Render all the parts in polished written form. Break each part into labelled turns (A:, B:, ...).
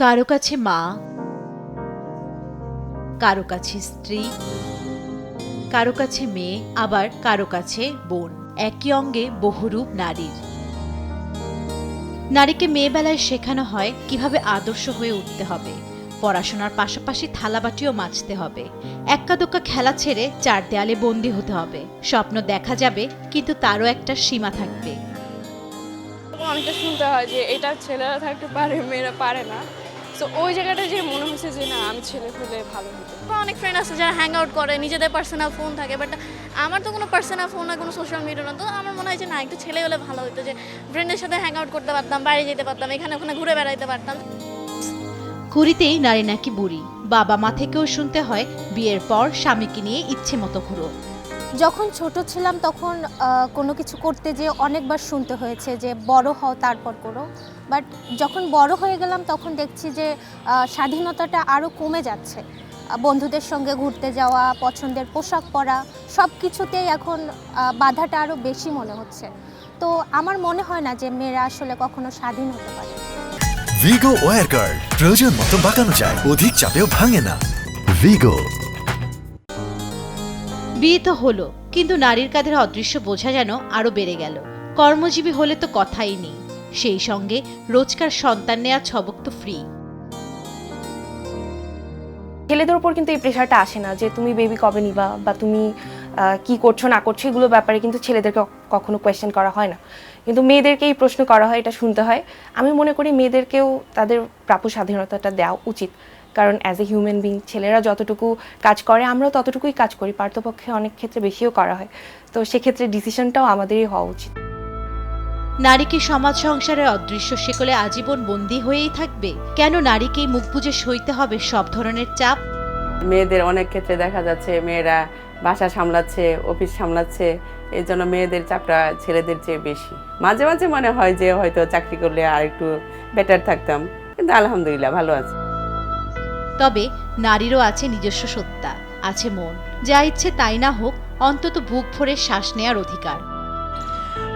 A: কারো কাছে মা, কারো কাছে স্ত্রী, কারো কাছে মেয়ে, আবার কারো কাছে বোন। একই অঙ্গে বহুরূপ নারীর। নারীকে মেয়েবেলায় শেখানো হয় কিভাবে আদর্শ হয়ে উঠতে হবে। পড়াশোনার পাশাপাশি থালাবাটিও মাজতে হবে। এক্কা দোক্কা খেলা ছেড়ে চার দেয়ালে বন্দী হতে হবে। স্বপ্ন দেখা যাবে, কিন্তু তারও একটা সীমা থাকবে।
B: অনেকটা শুনতে হয় যে এটা ছেলেরা থাকতে পারে, মেয়েরা পারে না। তো ওই জায়গাটা যে মনে হচ্ছে যে না, আমি ছেলে হলে ভালো হতো।
C: অনেক ফ্রেন্ড আছে যারা হ্যাং আউট করে, নিজেদের পার্সোনাল ফোন থাকে, বাট আমার তো কোনো পার্সোনাল ফোন না, কোনো সোশ্যাল মিডিয়া না। তো আমার মনে হয় যে না, একটু ছেলে হলে ভালো হতো, যে ফ্রেন্ডের সাথে হ্যাং আউট করতে পারতাম, বাইরে যেতে পারতাম, এখানে ওখানে ঘুরে বেড়াইতে পারতাম।
A: কুড়িতেই নারী নাকি বুড়ি। বাবা মা থেকেও শুনতে হয় বিয়ের পর স্বামীকে নিয়ে ইচ্ছে মতো ঘুরো।
D: যখন ছোট ছিলাম তখন কোনো কিছু করতে যেয়ে অনেকবার শুনতে হয়েছে যে বড় হও তারপর করো। বাট যখন বড় হয়ে গেলাম তখন দেখছি যে স্বাধীনতাটা আরও কমে যাচ্ছে। বন্ধুদের সঙ্গে ঘুরতে যাওয়া, পছন্দের পোশাক পরা, সব কিছুতেই এখন বাধাটা আরও বেশি মনে হচ্ছে। তো আমার মনে হয় না যে মেয়েরা আসলে কখনো স্বাধীন হতে পারে।
E: ভিগো ওয়্যার গার্ড প্রয়োজন মতো বাঁকানো যায়, অধিক চাপেও ভাঙে না। ভিগো।
A: বিয়ে তো হলো, কিন্তু নারীর কাঁধের অদৃশ্য বোঝা যেন আরো বেড়ে গেল। কর্মজীবী হলে তো কথাই নেই, সেই সঙ্গে রোজকার সন্তান নেয়া ছবক তো ফ্রি।
F: ছেলেদের উপর কিন্তু এই প্রেশারটা আসে না যে তুমি বেবি কবে নিবা বা তুমি কি করছো না করছো, এগুলো ব্যাপারে কিন্তু ছেলেদেরকে কখনো কোয়েশ্চেন করা হয় না, কিন্তু মেয়েদেরকে এই প্রশ্ন করা হয়, এটা শুনতে হয়। আমি মনে করি মেয়েদেরকেও তাদের প্রাপ্য স্বাধীনতাটা দেওয়া উচিত, কারণ অ্যাজ এ হিউম্যান বিং ছেলেরা যতটুকু কাজ করে আমরাও ততটুকুই কাজ করি, পার্থপক্ষে অনেক ক্ষেত্রে বেশিও করা হয়। তো সেক্ষেত্রে ডিসিশনটাও আমাদেরই হওয়া উচিত।
A: নারীকে সমাজ সংসারের অদৃশ্য শিকলে আজীবন বন্দী হয়েই থাকবে? কেন নারীকেই মুখ বুজে সইতে হবে সব ধরনের চাপ?
G: মেয়েদের অনেক ক্ষেত্রে দেখা যাচ্ছে মেয়েরা বাসা সামলাচ্ছে, অফিস সামলাচ্ছে, এই জন্য মেয়েদের চাপটা ছেলেদের চেয়ে বেশি। মাঝে মাঝে মনে হয় যে হয়তো চাকরি করলে আর একটু বেটার থাকতাম, কিন্তু আলহামদুলিল্লাহ ভালো আছে।
A: তবে নারীরও আছে নিজস্ব সত্তা, আছে মন। যা ইচ্ছে তাই না হোক, অন্তত বুক ভরে শ্বাস নেয়ার অধিকার।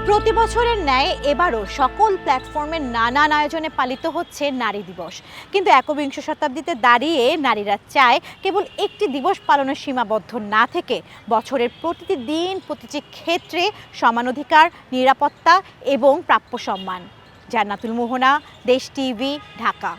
H: প্রতি বছরের ন্যায় এবারও সকল প্ল্যাটফর্মের নানান আয়োজনে পালিত হচ্ছে নারী দিবস। কিন্তু একবিংশ শতাব্দীতে দাঁড়িয়ে নারীরা চায় কেবল একটি দিবস পালনের সীমাবদ্ধ না থেকে বছরের প্রতিটি দিন, প্রতিটি ক্ষেত্রে সমান অধিকার, নিরাপত্তা এবং প্রাপ্য সম্মান। জান্নাতুল মোহনা, দেশ টিভি, ঢাকা।